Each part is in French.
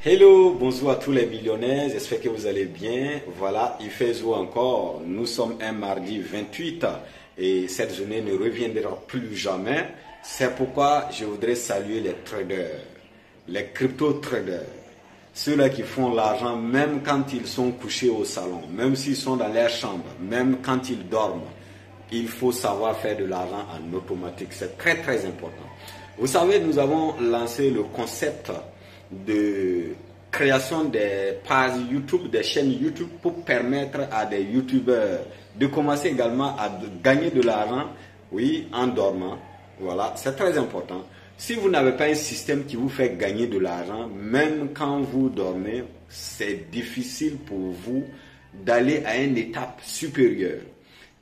Hello, bonjour à tous les millionnaires, j'espère que vous allez bien. Voilà, il fait jour encore. Nous sommes un mardi 28 et cette journée ne reviendra plus jamais. C'est pourquoi je voudrais saluer les traders, les crypto-traders, ceux-là qui font l'argent même quand ils sont couchés au salon, même s'ils sont dans leur chambre, même quand ils dorment. Il faut savoir faire de l'argent en automatique, c'est très très important. Vous savez, nous avons lancé le concept de création des pages YouTube, des chaînes YouTube pour permettre à des YouTubeurs de commencer également à gagner de l'argent, oui, en dormant. Voilà, c'est très important. Si vous n'avez pas un système qui vous fait gagner de l'argent, même quand vous dormez, c'est difficile pour vous d'aller à une étape supérieure.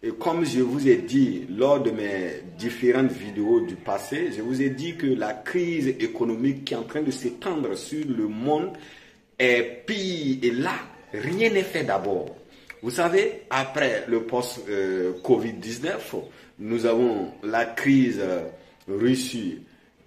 Et comme je vous ai dit lors de mes différentes vidéos du passé, je vous ai dit que la crise économique qui est en train de s'étendre sur le monde est pire. Et là, rien n'est fait d'abord. Vous savez, après le post-Covid-19, nous avons la crise Russie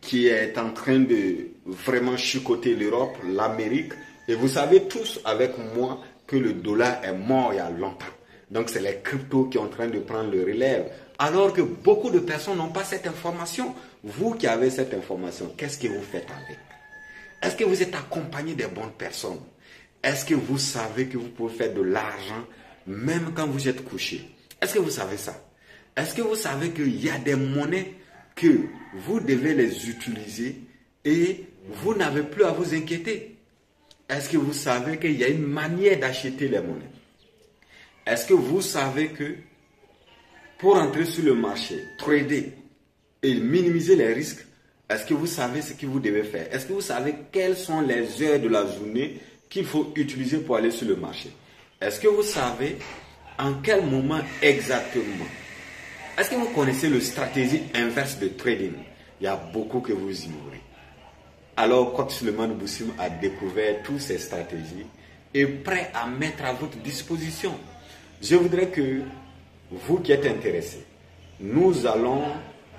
qui est en train de vraiment chicoter l'Europe, l'Amérique. Et vous savez tous avec moi que le dollar est mort il y a longtemps. Donc c'est les cryptos qui sont en train de prendre le relève. Alors que beaucoup de personnes n'ont pas cette information. Vous qui avez cette information, qu'est-ce que vous faites avec? Est-ce que vous êtes accompagné des bonnes personnes? Est-ce que vous savez que vous pouvez faire de l'argent même quand vous êtes couché? Est-ce que vous savez ça? Est-ce que vous savez qu'il y a des monnaies que vous devez les utiliser et vous n'avez plus à vous inquiéter? Est-ce que vous savez qu'il y a une manière d'acheter les monnaies? Est-ce que vous savez que pour entrer sur le marché, trader et minimiser les risques, est-ce que vous savez ce que vous devez faire? Est-ce que vous savez quelles sont les heures de la journée qu'il faut utiliser pour aller sur le marché? Est-ce que vous savez en quel moment exactement? Est-ce que vous connaissez la stratégie inverse de trading? Il y a beaucoup que vous ignorez. Alors, Coach Suleiman Boussim a découvert toutes ces stratégies et est prêt à mettre à votre disposition. Je voudrais que vous qui êtes intéressés, nous allons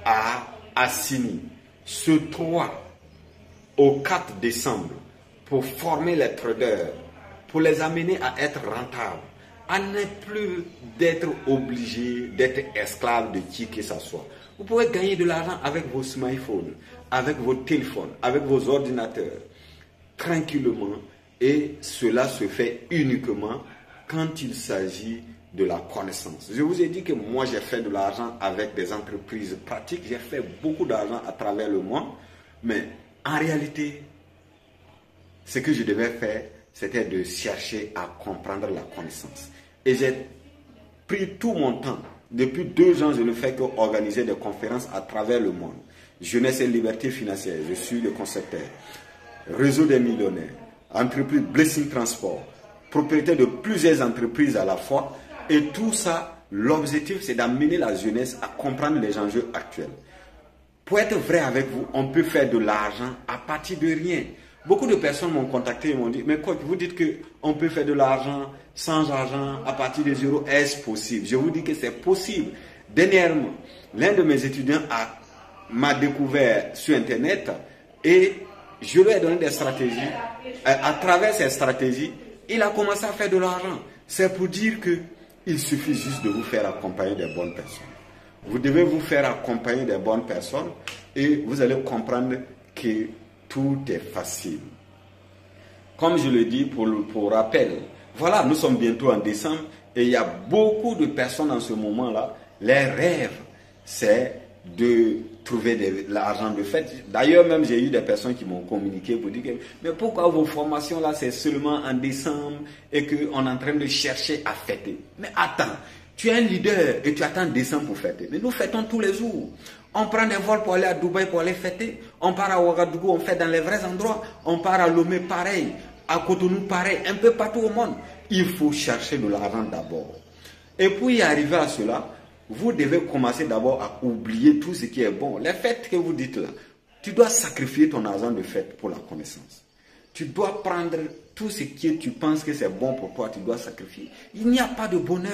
à Assini ce 3 au 4 décembre pour former les traders, pour les amener à être rentables, à ne plus d'être obligés d'être esclaves de qui que ce soit. Vous pouvez gagner de l'argent avec vos smartphones, avec vos téléphones, avec vos ordinateurs, tranquillement, et cela se fait uniquement quand il s'agit de la connaissance. Je vous ai dit que moi j'ai fait de l'argent avec des entreprises pratiques, j'ai fait beaucoup d'argent à travers le monde, mais en réalité, ce que je devais faire, c'était de chercher à comprendre la connaissance. Et j'ai pris tout mon temps. Depuis 2 ans, je ne fais qu'organiser des conférences à travers le monde. Jeunesse et liberté financière, je suis le concepteur. Réseau des millionnaires, entreprise Blessing Transport, propriétaire de plusieurs entreprises à la fois. Et tout ça, l'objectif, c'est d'amener la jeunesse à comprendre les enjeux actuels. Pour être vrai avec vous, on peut faire de l'argent à partir de rien. Beaucoup de personnes m'ont contacté et m'ont dit, mais coach, vous dites qu'on peut faire de l'argent sans argent à partir de zéro. Est-ce possible? Je vous dis que c'est possible. Dernièrement, l'un de mes étudiants m'a découvert sur Internet et je lui ai donné des stratégies. À travers ces stratégies, il a commencé à faire de l'argent. C'est pour dire qu'il suffit juste de vous faire accompagner des bonnes personnes. Vous devez vous faire accompagner des bonnes personnes et vous allez comprendre que tout est facile. Comme je le dis pour rappel, voilà, nous sommes bientôt en décembre et il y a beaucoup de personnes en ce moment-là, les rêves, c'est de trouver de l'argent de fête. D'ailleurs, même j'ai eu des personnes qui m'ont communiqué pour dire que, mais pourquoi vos formations là, c'est seulement en décembre et qu'on est en train de chercher à fêter? Mais attends, tu es un leader et tu attends décembre pour fêter. Mais nous fêtons tous les jours. On prend des vols pour aller à Dubaï pour aller fêter. On part à Ouagadougou, on fait dans les vrais endroits. On part à Lomé pareil, à Cotonou pareil, un peu partout au monde. Il faut chercher de l'argent d'abord. Et pour y arriver à cela, vous devez commencer d'abord à oublier tout ce qui est bon. Les fêtes que vous dites là, tu dois sacrifier ton argent de fête pour la connaissance. Tu dois prendre tout ce que tu penses que c'est bon pour toi, tu dois sacrifier. Il n'y a pas de bonheur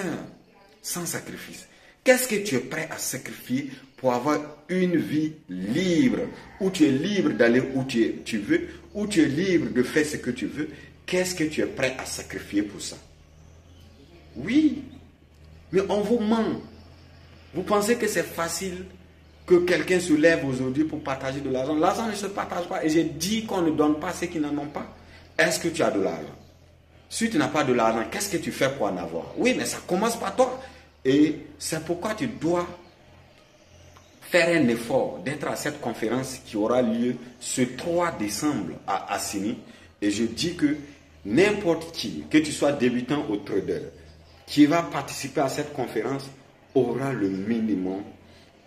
sans sacrifice. Qu'est-ce que tu es prêt à sacrifier pour avoir une vie libre, où tu es libre d'aller où tu veux, où tu es libre de faire ce que tu veux, qu'est-ce que tu es prêt à sacrifier pour ça? Oui, mais on vous ment. Vous pensez que c'est facile que quelqu'un se lève aujourd'hui pour partager de l'argent? L'argent ne se partage pas. Et j'ai dit qu'on ne donne pas à ceux qui n'en ont pas. Est-ce que tu as de l'argent? Si tu n'as pas de l'argent, qu'est-ce que tu fais pour en avoir? Oui, mais ça commence par toi. Et c'est pourquoi tu dois faire un effort d'être à cette conférence qui aura lieu ce 3 décembre à Assini. Et je dis que n'importe qui, que tu sois débutant ou trader, qui va participer à cette conférence aura le minimum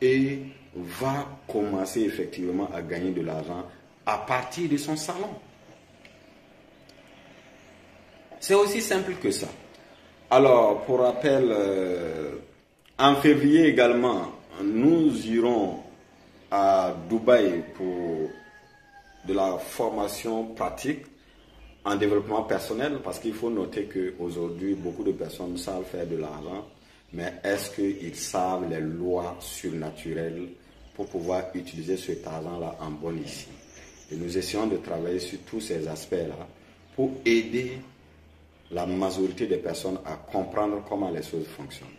et va commencer effectivement à gagner de l'argent à partir de son salon. C'est aussi simple que ça. Alors, pour rappel, en février également, nous irons à Dubaï pour de la formation pratique en développement personnel, parce qu'il faut noter qu'aujourd'hui, beaucoup de personnes savent faire de l'argent, mais est-ce qu'ils savent les lois surnaturelles pour pouvoir utiliser cet argent-là en bon ici? Et nous essayons de travailler sur tous ces aspects-là pour aider la majorité des personnes à comprendre comment les choses fonctionnent.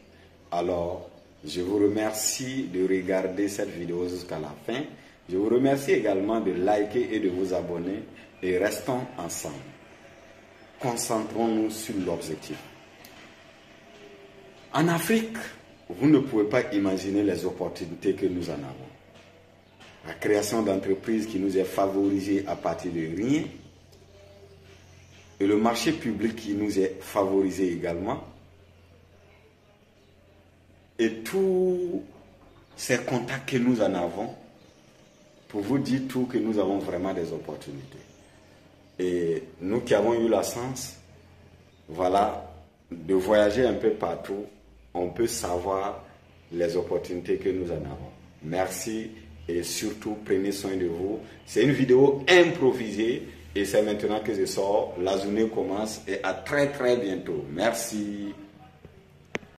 Alors, je vous remercie de regarder cette vidéo jusqu'à la fin. Je vous remercie également de liker et de vous abonner. Et restons ensemble. Concentrons-nous sur l'objectif. En Afrique, vous ne pouvez pas imaginer les opportunités que nous en avons. La création d'entreprises qui nous est favorisée à partir de rien. Et le marché public qui nous est favorisé également. Et tous ces contacts que nous en avons, pour vous dire tout que nous avons vraiment des opportunités. Et nous qui avons eu la chance, voilà, de voyager un peu partout, on peut savoir les opportunités que nous en avons. Merci et surtout prenez soin de vous. C'est une vidéo improvisée et c'est maintenant que je sors. La journée commence et à très très bientôt. Merci.